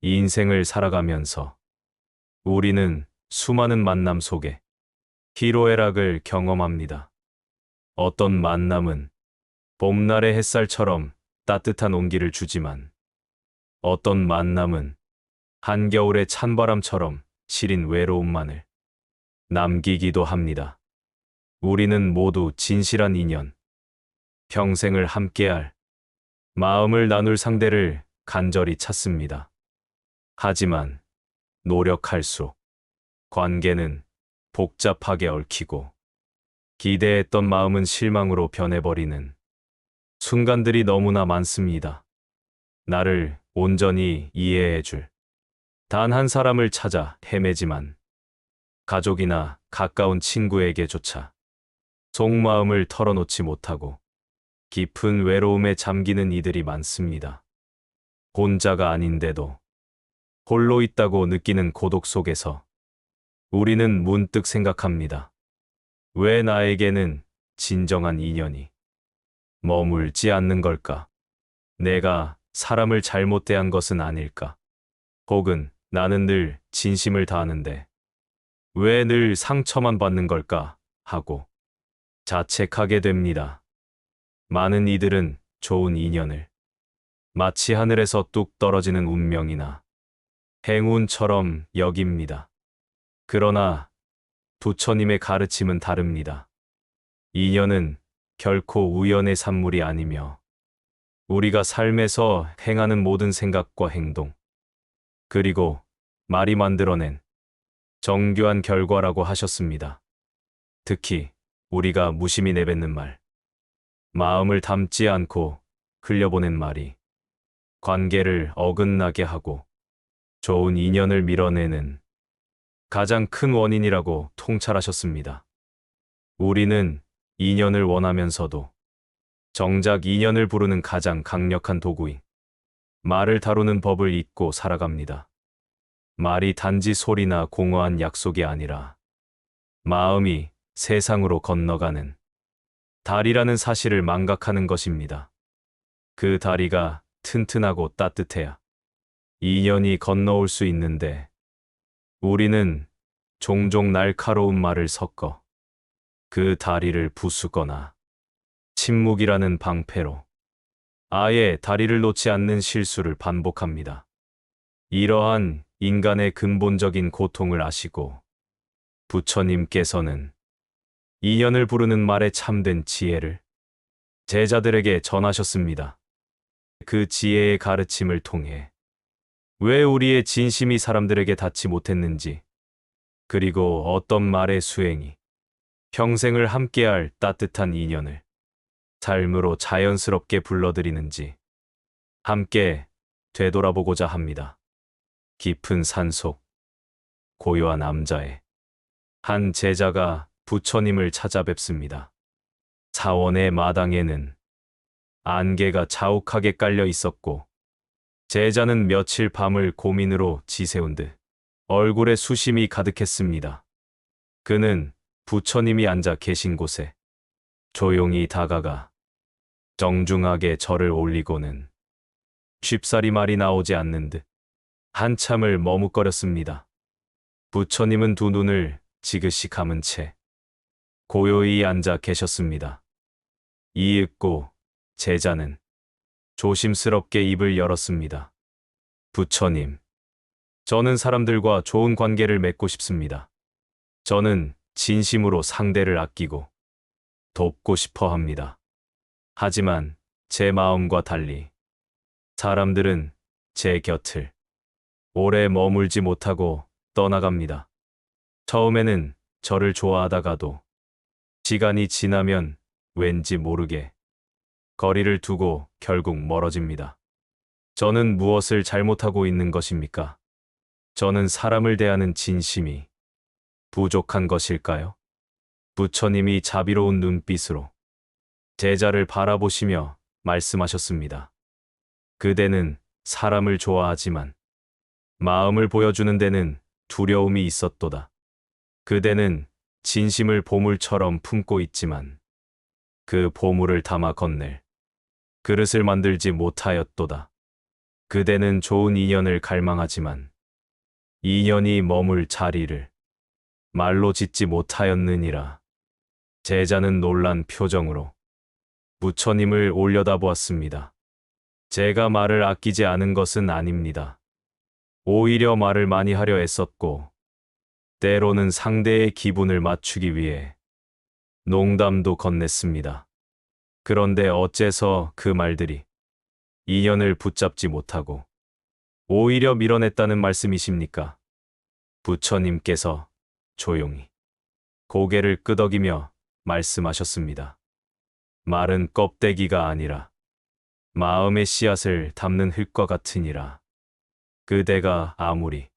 인생을 살아가면서 우리는 수많은 만남 속에 희로애락을 경험합니다. 어떤 만남은 봄날의 햇살처럼 따뜻한 온기를 주지만 어떤 만남은 한겨울의 찬바람처럼 시린 외로움만을 남기기도 합니다. 우리는 모두 진실한 인연, 평생을 함께할, 마음을 나눌 상대를 간절히 찾습니다. 하지만 노력할수록 관계는 복잡하게 얽히고 기대했던 마음은 실망으로 변해버리는 순간들이 너무나 많습니다. 나를 온전히 이해해줄 단 한 사람을 찾아 헤매지만 가족이나 가까운 친구에게조차 속마음을 털어놓지 못하고 깊은 외로움에 잠기는 이들이 많습니다. 혼자가 아닌데도 홀로 있다고 느끼는 고독 속에서 우리는 문득 생각합니다. 왜 나에게는 진정한 인연이 머물지 않는 걸까? 내가 사람을 잘못 대한 것은 아닐까? 혹은 나는 늘 진심을 다하는데 왜 늘 상처만 받는 걸까? 하고 자책하게 됩니다. 많은 이들은 좋은 인연을 마치 하늘에서 뚝 떨어지는 운명이나 행운처럼 여깁니다. 그러나 부처님의 가르침은 다릅니다. 인연은 결코 우연의 산물이 아니며 우리가 삶에서 행하는 모든 생각과 행동, 그리고 말이 만들어낸 정교한 결과라고 하셨습니다. 특히 우리가 무심히 내뱉는 말, 마음을 담지 않고 흘려보낸 말이 관계를 어긋나게 하고 좋은 인연을 밀어내는 가장 큰 원인이라고 통찰하셨습니다. 우리는 인연을 원하면서도 정작 인연을 부르는 가장 강력한 도구인 말을 다루는 법을 잊고 살아갑니다. 말이 단지 소리나 공허한 약속이 아니라 마음이 세상으로 건너가는 다리라는 사실을 망각하는 것입니다. 그 다리가 튼튼하고 따뜻해야 인연이 건너올 수 있는데 우리는 종종 날카로운 말을 섞어 그 다리를 부수거나 침묵이라는 방패로 아예 다리를 놓지 않는 실수를 반복합니다. 이러한 인간의 근본적인 고통을 아시고 부처님께서는 인연을 부르는 말에 참된 지혜를 제자들에게 전하셨습니다. 그 지혜의 가르침을 통해 왜 우리의 진심이 사람들에게 닿지 못했는지, 그리고 어떤 말의 수행이 평생을 함께할 따뜻한 인연을 삶으로 자연스럽게 불러들이는지 함께 되돌아보고자 합니다. 깊은 산속 고요한 암자에 한 제자가 부처님을 찾아뵙습니다. 사원의 마당에는 안개가 자욱하게 깔려 있었고 제자는 며칠 밤을 고민으로 지새운 듯 얼굴에 수심이 가득했습니다. 그는 부처님이 앉아 계신 곳에 조용히 다가가 정중하게 절을 올리고는 쉽사리 말이 나오지 않는 듯 한참을 머뭇거렸습니다. 부처님은 두 눈을 지그시 감은 채 고요히 앉아 계셨습니다. 이윽고 제자는 조심스럽게 입을 열었습니다. 부처님, 저는 사람들과 좋은 관계를 맺고 싶습니다. 저는 진심으로 상대를 아끼고 돕고 싶어 합니다. 하지만 제 마음과 달리 사람들은 제 곁을 오래 머물지 못하고 떠나갑니다. 처음에는 저를 좋아하다가도 시간이 지나면 왠지 모르게 거리를 두고 결국 멀어집니다. 저는 무엇을 잘못하고 있는 것입니까? 저는 사람을 대하는 진심이 부족한 것일까요? 부처님이 자비로운 눈빛으로 제자를 바라보시며 말씀하셨습니다. 그대는 사람을 좋아하지만 마음을 보여주는 데는 두려움이 있었도다. 그대는 진심을 보물처럼 품고 있지만 그 보물을 담아 건넬 그릇을 만들지 못하였도다. 그대는 좋은 인연을 갈망하지만 인연이 머물 자리를 말로 짓지 못하였느니라. 제자는 놀란 표정으로 부처님을 올려다보았습니다. 제가 말을 아끼지 않은 것은 아닙니다. 오히려 말을 많이 하려 애썼고, 때로는 상대의 기분을 맞추기 위해 농담도 건넸습니다. 그런데 어째서 그 말들이 인연을 붙잡지 못하고 오히려 밀어냈다는 말씀이십니까? 부처님께서 조용히 고개를 끄덕이며 말씀하셨습니다. 말은 껍데기가 아니라 마음의 씨앗을 담는 흙과 같으니라. 그대가 아무리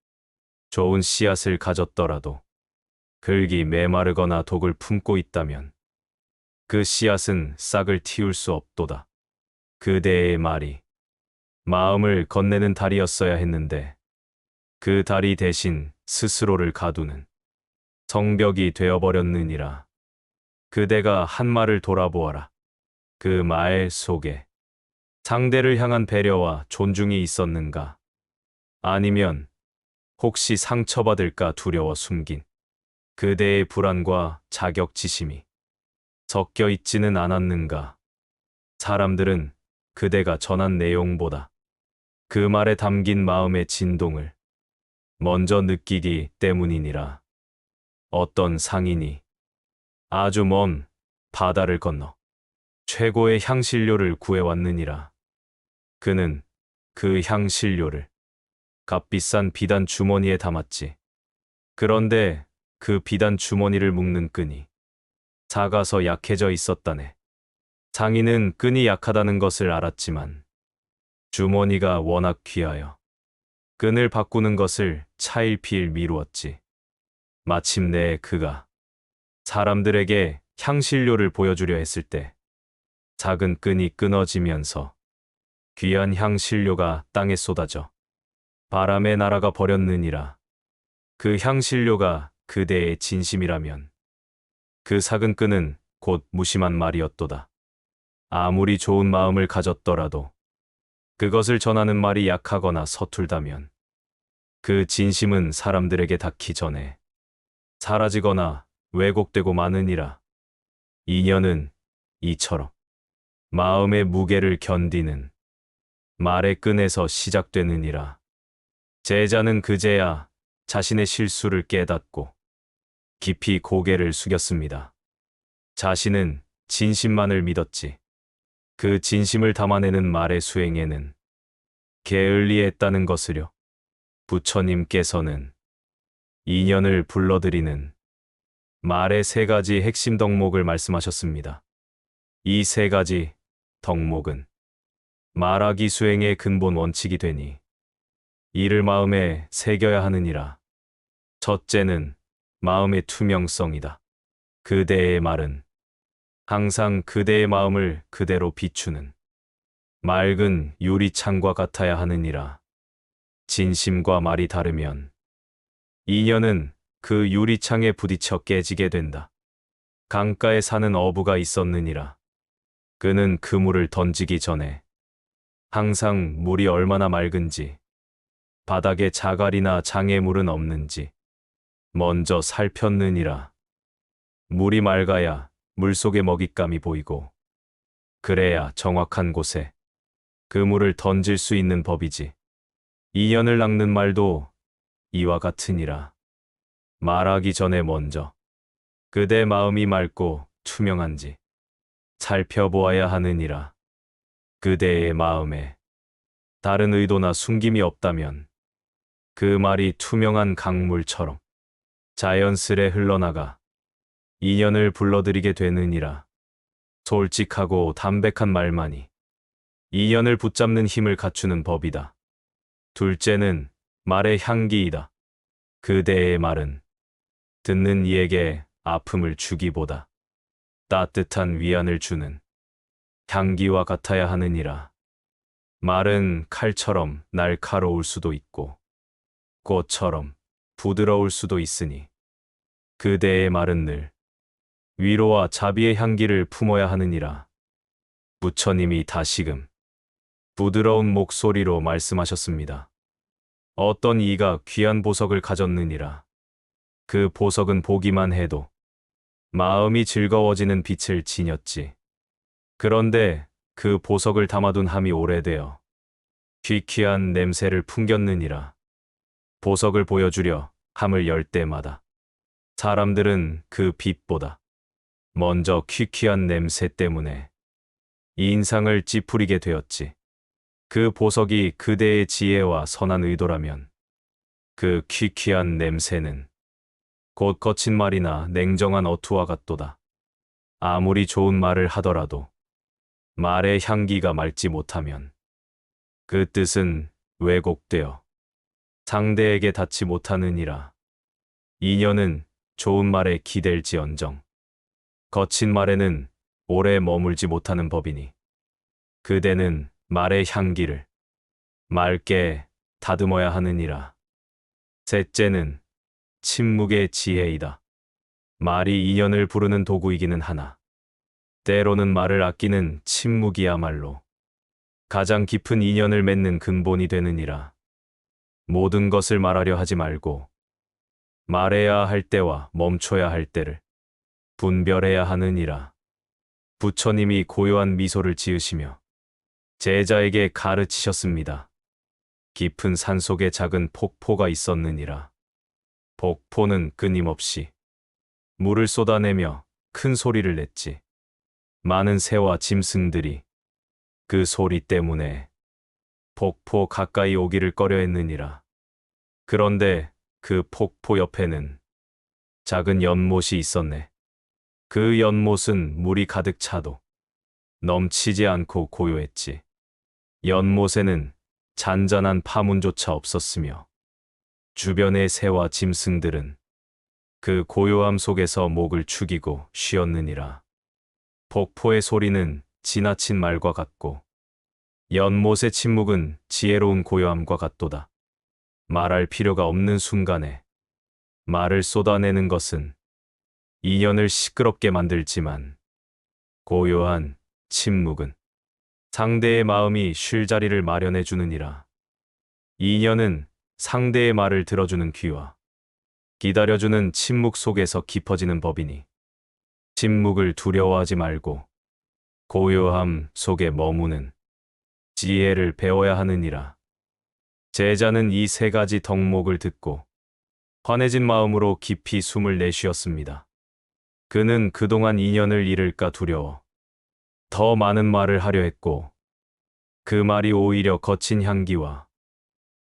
좋은 씨앗을 가졌더라도 흙이 메마르거나 독을 품고 있다면 그 씨앗은 싹을 틔울 수 없도다. 그대의 말이 마음을 건네는 달이었어야 했는데 그 달이 대신 스스로를 가두는 성벽이 되어버렸느니라. 그대가 한 말을 돌아보아라. 그 말 속에 상대를 향한 배려와 존중이 있었는가? 아니면 혹시 상처받을까 두려워 숨긴 그대의 불안과 자격지심이 섞여 있지는 않았는가? 사람들은 그대가 전한 내용보다 그 말에 담긴 마음의 진동을 먼저 느끼기 때문이니라. 어떤 상인이 아주 먼 바다를 건너 최고의 향신료를 구해왔느니라. 그는 그 향신료를 값비싼 비단 주머니에 담았지. 그런데 그 비단 주머니를 묶는 끈이 작아서 약해져 있었다네. 상인은 끈이 약하다는 것을 알았지만 주머니가 워낙 귀하여 끈을 바꾸는 것을 차일피일 미루었지. 마침내 그가 사람들에게 향신료를 보여주려 했을 때 작은 끈이 끊어지면서 귀한 향신료가 땅에 쏟아져 바람에 날아가 버렸느니라. 그 향신료가 그대의 진심이라면 그 작은 끈은 곧 무심한 말이었도다. 아무리 좋은 마음을 가졌더라도 그것을 전하는 말이 약하거나 서툴다면 그 진심은 사람들에게 닿기 전에 사라지거나 왜곡되고 마느니라. 인연은 이처럼 마음의 무게를 견디는 말의 끈에서 시작되느니라. 제자는 그제야 자신의 실수를 깨닫고 깊이 고개를 숙였습니다. 자신은 진심만을 믿었지. 그 진심을 담아내는 말의 수행에는 게을리했다는 것을요. 부처님께서는 인연을 불러들이는 말의 세 가지 핵심 덕목을 말씀하셨습니다. 이 세 가지 덕목은 말하기 수행의 근본 원칙이 되니 이를 마음에 새겨야 하느니라. 첫째는 마음의 투명성이다. 그대의 말은 항상 그대의 마음을 그대로 비추는 맑은 유리창과 같아야 하느니라. 진심과 말이 다르면 인연은 그 유리창에 부딪혀 깨지게 된다. 강가에 사는 어부가 있었느니라. 그는 그물을 던지기 전에 항상 물이 얼마나 맑은지, 바닥에 자갈이나 장애물은 없는지 먼저 살폈느니라. 물이 맑아야 물속의 먹잇감이 보이고, 그래야 정확한 곳에 그물을 던질 수 있는 법이지. 인연을 낚는 말도 이와 같으니라. 말하기 전에 먼저 그대 마음이 맑고 투명한지 살펴보아야 하느니라. 그대의 마음에 다른 의도나 숨김이 없다면 그 말이 투명한 강물처럼 자연스레 흘러나가 인연을 불러들이게 되느니라. 솔직하고 담백한 말만이 인연을 붙잡는 힘을 갖추는 법이다. 둘째는 말의 향기이다. 그대의 말은 듣는 이에게 아픔을 주기보다 따뜻한 위안을 주는 향기와 같아야 하느니라. 말은 칼처럼 날카로울 수도 있고 꽃처럼 부드러울 수도 있으니 그대의 말은 늘 위로와 자비의 향기를 품어야 하느니라. 부처님이 다시금 부드러운 목소리로 말씀하셨습니다. 어떤 이가 귀한 보석을 가졌느니라. 그 보석은 보기만 해도 마음이 즐거워지는 빛을 지녔지. 그런데 그 보석을 담아둔 함이 오래되어 귀퀴한 냄새를 풍겼느니라. 보석을 보여주려 함을 열 때마다 사람들은 그 빛보다 먼저 귀퀴한 냄새 때문에 인상을 찌푸리게 되었지. 그 보석이 그대의 지혜와 선한 의도라면 그 귀퀴한 냄새는 곧 거친 말이나 냉정한 어투와 같도다. 아무리 좋은 말을 하더라도 말의 향기가 맑지 못하면 그 뜻은 왜곡되어 상대에게 닿지 못하느니라. 인연은 좋은 말에 기댈지언정 거친 말에는 오래 머물지 못하는 법이니 그대는 말의 향기를 맑게 다듬어야 하느니라. 셋째는 침묵의 지혜이다. 말이 인연을 부르는 도구이기는 하나 때로는 말을 아끼는 침묵이야말로 가장 깊은 인연을 맺는 근본이 되느니라. 모든 것을 말하려 하지 말고 말해야 할 때와 멈춰야 할 때를 분별해야 하느니라. 부처님이 고요한 미소를 지으시며 제자에게 가르치셨습니다. 깊은 산속에 작은 폭포가 있었느니라. 폭포는 끊임없이 물을 쏟아내며 큰 소리를 냈지. 많은 새와 짐승들이 그 소리 때문에 폭포 가까이 오기를 꺼려했느니라. 그런데 그 폭포 옆에는 작은 연못이 있었네. 그 연못은 물이 가득 차도 넘치지 않고 고요했지. 연못에는 잔잔한 파문조차 없었으며 주변의 새와 짐승들은 그 고요함 속에서 목을 축이고 쉬었느니라. 폭포의 소리는 지나친 말과 같고 연못의 침묵은 지혜로운 고요함과 같도다. 말할 필요가 없는 순간에 말을 쏟아내는 것은 인연을 시끄럽게 만들지만 고요한 침묵은 상대의 마음이 쉴 자리를 마련해 주느니라. 인연은 상대의 말을 들어주는 귀와 기다려주는 침묵 속에서 깊어지는 법이니 침묵을 두려워하지 말고 고요함 속에 머무는 지혜를 배워야 하느니라. 제자는 이 세 가지 덕목을 듣고 환해진 마음으로 깊이 숨을 내쉬었습니다. 그는 그동안 인연을 잃을까 두려워 더 많은 말을 하려 했고 그 말이 오히려 거친 향기와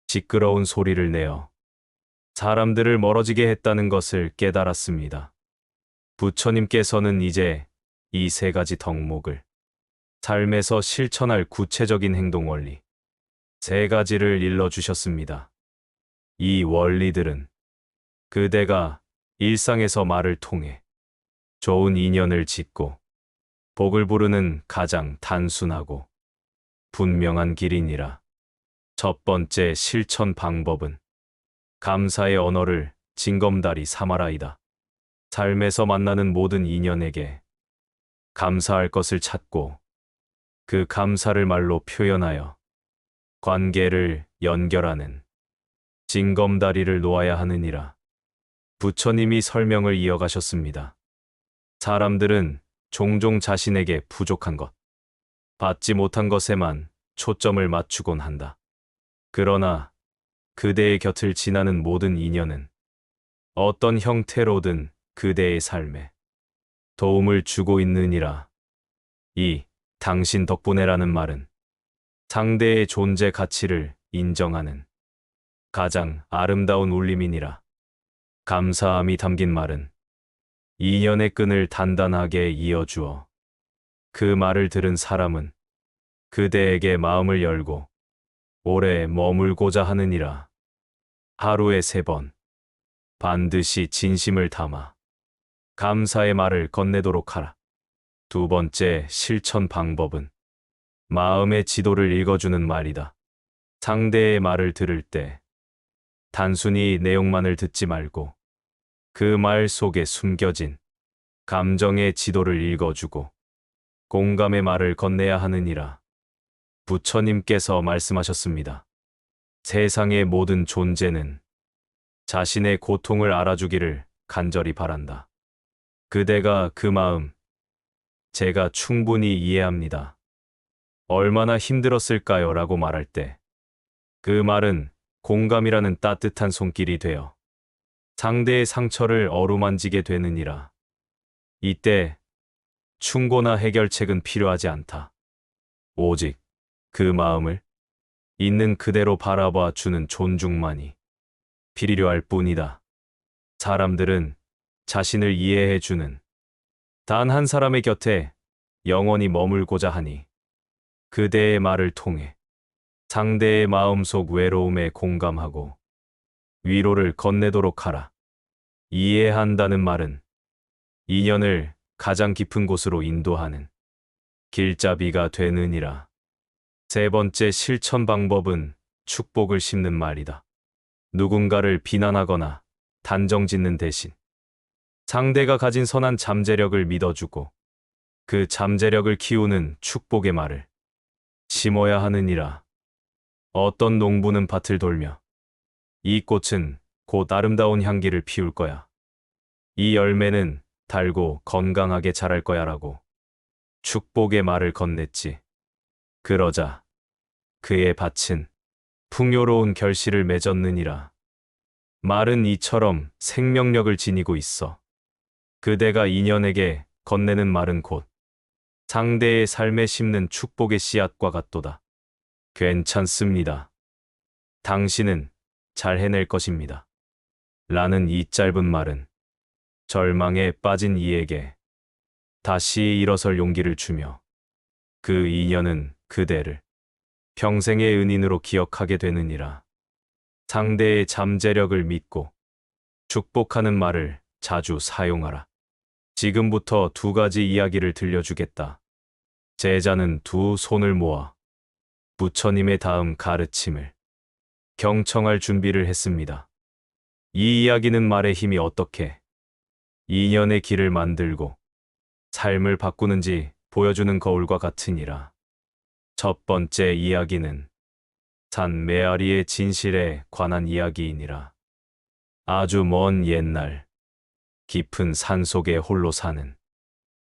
시끄러운 소리를 내어 사람들을 멀어지게 했다는 것을 깨달았습니다. 부처님께서는 이제 이 세 가지 덕목을 삶에서 실천할 구체적인 행동 원리 세 가지를 일러주셨습니다. 이 원리들은 그대가 일상에서 말을 통해 좋은 인연을 짓고 복을 부르는 가장 단순하고 분명한 길이니라. 첫 번째 실천 방법은 감사의 언어를 징검다리 삼아라이다. 삶에서 만나는 모든 인연에게 감사할 것을 찾고 그 감사를 말로 표현하여 관계를 연결하는 징검다리를 놓아야 하느니라. 부처님이 설명을 이어가셨습니다. 사람들은 종종 자신에게 부족한 것, 받지 못한 것에만 초점을 맞추곤 한다. 그러나 그대의 곁을 지나는 모든 인연은 어떤 형태로든 그대의 삶에 도움을 주고 있느니라. 이 당신 덕분에라는 말은 상대의 존재 가치를 인정하는 가장 아름다운 울림이니라. 감사함이 담긴 말은 인연의 끈을 단단하게 이어주어 그 말을 들은 사람은 그대에게 마음을 열고 오래 머물고자 하느니라. 하루에 3번 반드시 진심을 담아 감사의 말을 건네도록 하라. 두 번째 실천 방법은 마음의 지도를 읽어주는 말이다. 상대의 말을 들을 때 단순히 내용만을 듣지 말고 그 말 속에 숨겨진 감정의 지도를 읽어주고 공감의 말을 건네야 하느니라. 부처님께서 말씀하셨습니다. 세상의 모든 존재는 자신의 고통을 알아주기를 간절히 바란다. 그대가 그 마음, 제가 충분히 이해합니다. 얼마나 힘들었을까요? 라고 말할 때, 그 말은 공감이라는 따뜻한 손길이 되어 상대의 상처를 어루만지게 되느니라. 이때 충고나 해결책은 필요하지 않다. 오직 그 마음을 있는 그대로 바라봐 주는 존중만이 필요할 뿐이다. 사람들은 자신을 이해해 주는 단 한 사람의 곁에 영원히 머물고자 하니 그대의 말을 통해 상대의 마음속 외로움에 공감하고 위로를 건네도록 하라. 이해한다는 말은 인연을 가장 깊은 곳으로 인도하는 길잡이가 되느니라. 세 번째 실천 방법은 축복을 심는 말이다. 누군가를 비난하거나 단정짓는 대신 상대가 가진 선한 잠재력을 믿어주고 그 잠재력을 키우는 축복의 말을 심어야 하느니라. 어떤 농부는 밭을 돌며 이 꽃은 곧 아름다운 향기를 피울 거야. 이 열매는 달고 건강하게 자랄 거야 라고 축복의 말을 건넸지. 그러자 그의 밭은 풍요로운 결실을 맺었느니라. 말은 이처럼 생명력을 지니고 있어. 그대가 인연에게 건네는 말은 곧 상대의 삶에 심는 축복의 씨앗과 같도다. 괜찮습니다. 당신은 잘 해낼 것입니다. 라는 이 짧은 말은 절망에 빠진 이에게 다시 일어설 용기를 주며 그 인연은 그대를 평생의 은인으로 기억하게 되느니라. 상대의 잠재력을 믿고 축복하는 말을 자주 사용하라. 지금부터 두 가지 이야기를 들려주겠다. 제자는 두 손을 모아 부처님의 다음 가르침을 경청할 준비를 했습니다. 이 이야기는 말의 힘이 어떻게 인연의 길을 만들고 삶을 바꾸는지 보여주는 거울과 같으니라. 첫 번째 이야기는 산 메아리의 진실에 관한 이야기이니라. 아주 먼 옛날 깊은 산 속에 홀로 사는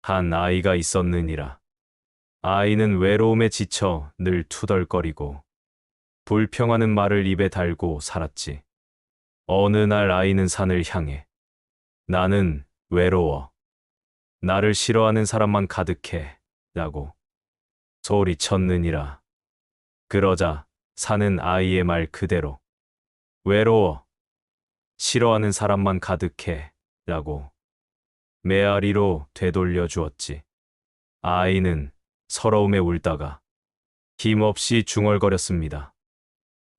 한 아이가 있었느니라. 아이는 외로움에 지쳐 늘 투덜거리고 불평하는 말을 입에 달고 살았지. 어느 날 아이는 산을 향해 나는 외로워. 나를 싫어하는 사람만 가득해. 라고 소리쳤느니라. 그러자 산은 아이의 말 그대로 외로워. 싫어하는 사람만 가득해. 라고 메아리로 되돌려 주었지. 아이는 서러움에 울다가 힘없이 중얼거렸습니다.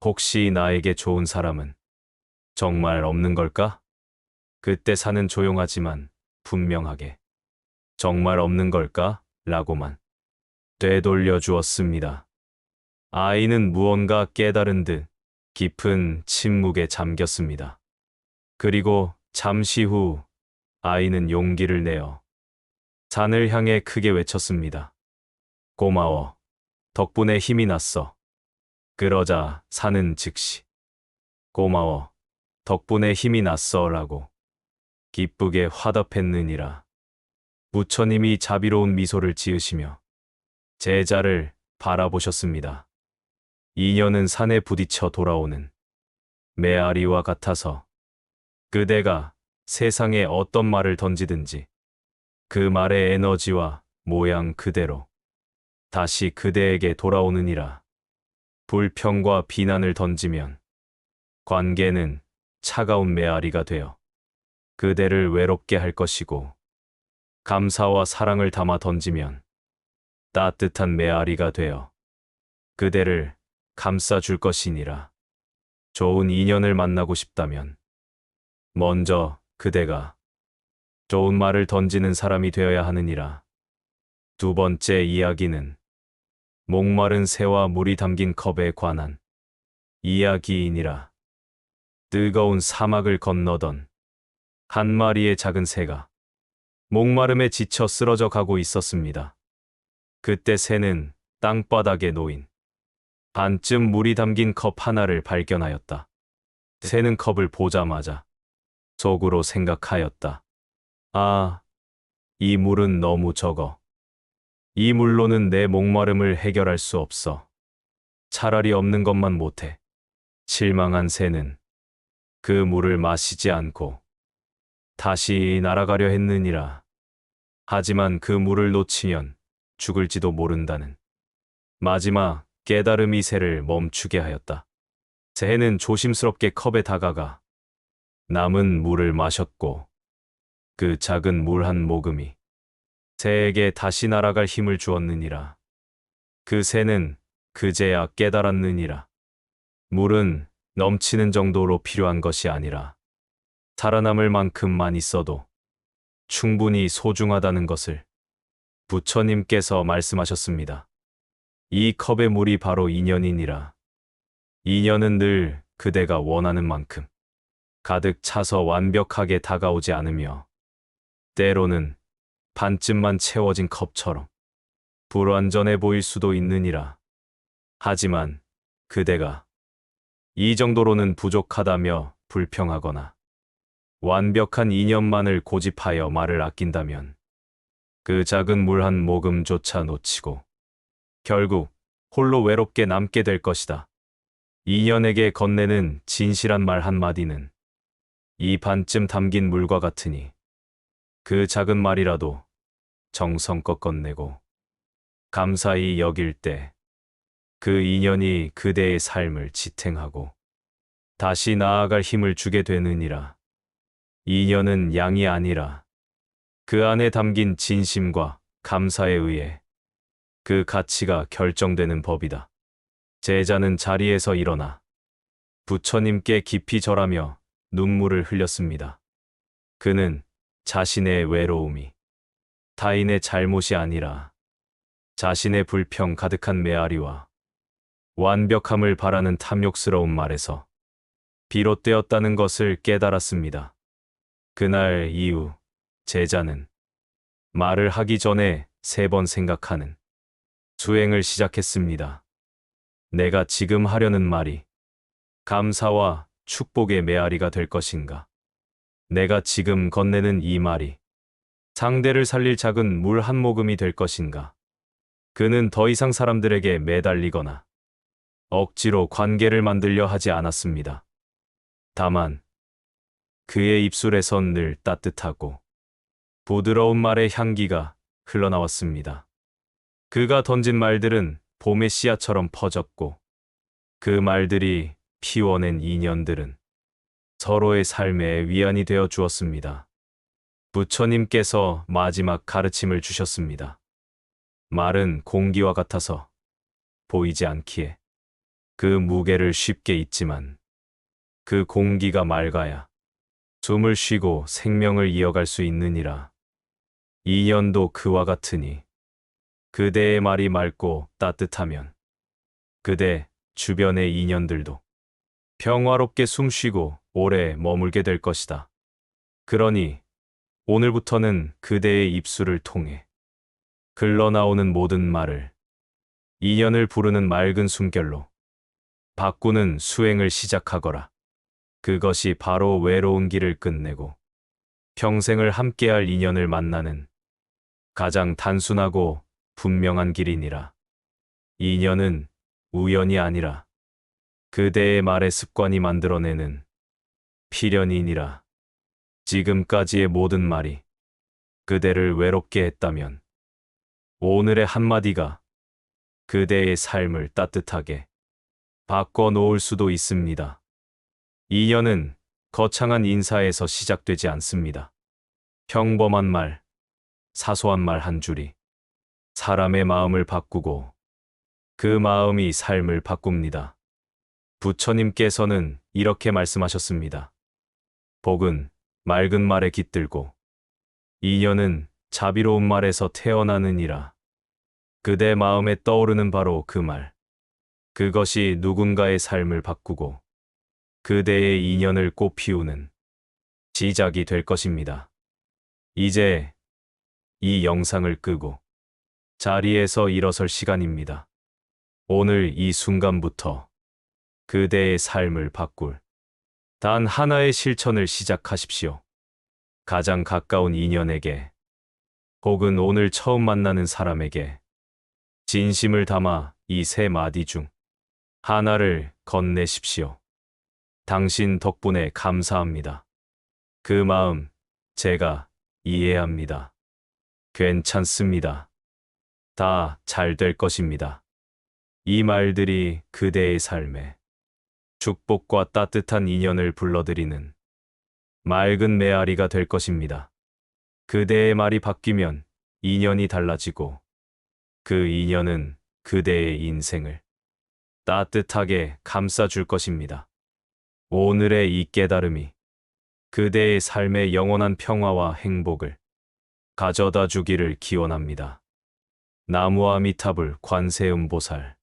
혹시 나에게 좋은 사람은 정말 없는 걸까? 그때 산은 조용하지만 분명하게 정말 없는 걸까? 라고만 되돌려 주었습니다. 아이는 무언가 깨달은 듯 깊은 침묵에 잠겼습니다. 그리고 잠시 후 아이는 용기를 내어 산을 향해 크게 외쳤습니다. 고마워. 덕분에 힘이 났어. 그러자 산은 즉시 고마워. 덕분에 힘이 났어 라고 기쁘게 화답했느니라. 부처님이 자비로운 미소를 지으시며 제자를 바라보셨습니다. 인연은 산에 부딪혀 돌아오는 메아리와 같아서 그대가 세상에 어떤 말을 던지든지 그 말의 에너지와 모양 그대로 다시 그대에게 돌아오느니라. 불평과 비난을 던지면 관계는 차가운 메아리가 되어 그대를 외롭게 할 것이고, 감사와 사랑을 담아 던지면 따뜻한 메아리가 되어 그대를 감싸줄 것이니라. 좋은 인연을 만나고 싶다면 먼저 그대가 좋은 말을 던지는 사람이 되어야 하느니라. 두 번째 이야기는 목마른 새와 물이 담긴 컵에 관한 이야기이니라. 뜨거운 사막을 건너던 한 마리의 작은 새가 목마름에 지쳐 쓰러져 가고 있었습니다. 그때 새는 땅바닥에 놓인 반쯤 물이 담긴 컵 하나를 발견하였다. 새는 컵을 보자마자 속으로 생각하였다. 아, 이 물은 너무 적어. 이 물로는 내 목마름을 해결할 수 없어. 차라리 없는 것만 못해. 실망한 새는 그 물을 마시지 않고 다시 날아가려 했느니라. 하지만 그 물을 놓치면 죽을지도 모른다는 마지막 깨달음이 새를 멈추게 하였다. 새는 조심스럽게 컵에 다가가 남은 물을 마셨고 그 작은 물 한 모금이 새에게 다시 날아갈 힘을 주었느니라. 그 새는 그제야 깨달았느니라. 물은 넘치는 정도로 필요한 것이 아니라 살아남을 만큼만 있어도 충분히 소중하다는 것을 부처님께서 말씀하셨습니다. 이 컵의 물이 바로 인연이니라. 인연은 늘 그대가 원하는 만큼 가득 차서 완벽하게 다가오지 않으며 때로는 반쯤만 채워진 컵처럼 불완전해 보일 수도 있느니라. 하지만 그대가 이 정도로는 부족하다며 불평하거나 완벽한 인연만을 고집하여 말을 아낀다면 그 작은 물 한 모금조차 놓치고 결국 홀로 외롭게 남게 될 것이다. 인연에게 건네는 진실한 말 한마디는 이 반쯤 담긴 물과 같으니 그 작은 말이라도 정성껏 건네고 감사히 여길 때 그 인연이 그대의 삶을 지탱하고 다시 나아갈 힘을 주게 되느니라. 인연은 양이 아니라 그 안에 담긴 진심과 감사에 의해 그 가치가 결정되는 법이다. 제자는 자리에서 일어나 부처님께 깊이 절하며 눈물을 흘렸습니다. 그는 자신의 외로움이 타인의 잘못이 아니라 자신의 불평 가득한 메아리와 완벽함을 바라는 탐욕스러운 말에서 비롯되었다는 것을 깨달았습니다. 그날 이후 제자는 말을 하기 전에 3번 생각하는 수행을 시작했습니다. 내가 지금 하려는 말이 감사와 축복의 메아리가 될 것인가? 내가 지금 건네는 이 말이 상대를 살릴 작은 물 한 모금이 될 것인가? 그는 더 이상 사람들에게 매달리거나 억지로 관계를 만들려 하지 않았습니다. 다만 그의 입술에선 늘 따뜻하고 부드러운 말의 향기가 흘러나왔습니다. 그가 던진 말들은 봄의 씨앗처럼 퍼졌고 그 말들이 피워낸 인연들은 서로의 삶에 위안이 되어 주었습니다. 부처님께서 마지막 가르침을 주셨습니다. 말은 공기와 같아서 보이지 않기에 그 무게를 쉽게 잊지만 그 공기가 맑아야 숨을 쉬고 생명을 이어갈 수 있느니라. 인연도 그와 같으니 그대의 말이 맑고 따뜻하면 그대 주변의 인연들도 평화롭게 숨쉬고 오래 머물게 될 것이다. 그러니 오늘부터는 그대의 입술을 통해 흘러나오는 모든 말을 인연을 부르는 맑은 숨결로 바꾸는 수행을 시작하거라. 그것이 바로 외로운 길을 끝내고 평생을 함께할 인연을 만나는 가장 단순하고 분명한 길이니라. 인연은 우연이 아니라 그대의 말의 습관이 만들어내는 필연이니라. 지금까지의 모든 말이 그대를 외롭게 했다면 오늘의 한마디가 그대의 삶을 따뜻하게 바꿔놓을 수도 있습니다. 인연은 거창한 인사에서 시작되지 않습니다. 평범한 말, 사소한 말 한 줄이 사람의 마음을 바꾸고 그 마음이 삶을 바꿉니다. 부처님께서는 이렇게 말씀하셨습니다. 복은 맑은 말에 깃들고 인연은 자비로운 말에서 태어나느니라. 그대 마음에 떠오르는 바로 그 말. 그것이 누군가의 삶을 바꾸고 그대의 인연을 꽃피우는 시작이 될 것입니다. 이제 이 영상을 끄고 자리에서 일어설 시간입니다. 오늘 이 순간부터 그대의 삶을 바꿀 단 하나의 실천을 시작하십시오. 가장 가까운 인연에게 혹은 오늘 처음 만나는 사람에게 진심을 담아 이 세 마디 중 하나를 건네십시오. 당신 덕분에 감사합니다. 그 마음 제가 이해합니다. 괜찮습니다. 다 잘 될 것입니다. 이 말들이 그대의 삶에 축복과 따뜻한 인연을 불러들이는 맑은 메아리가 될 것입니다. 그대의 말이 바뀌면 인연이 달라지고 그 인연은 그대의 인생을 따뜻하게 감싸줄 것입니다. 오늘의 이 깨달음이 그대의 삶에 영원한 평화와 행복을 가져다 주기를 기원합니다. 나무아미타불 관세음보살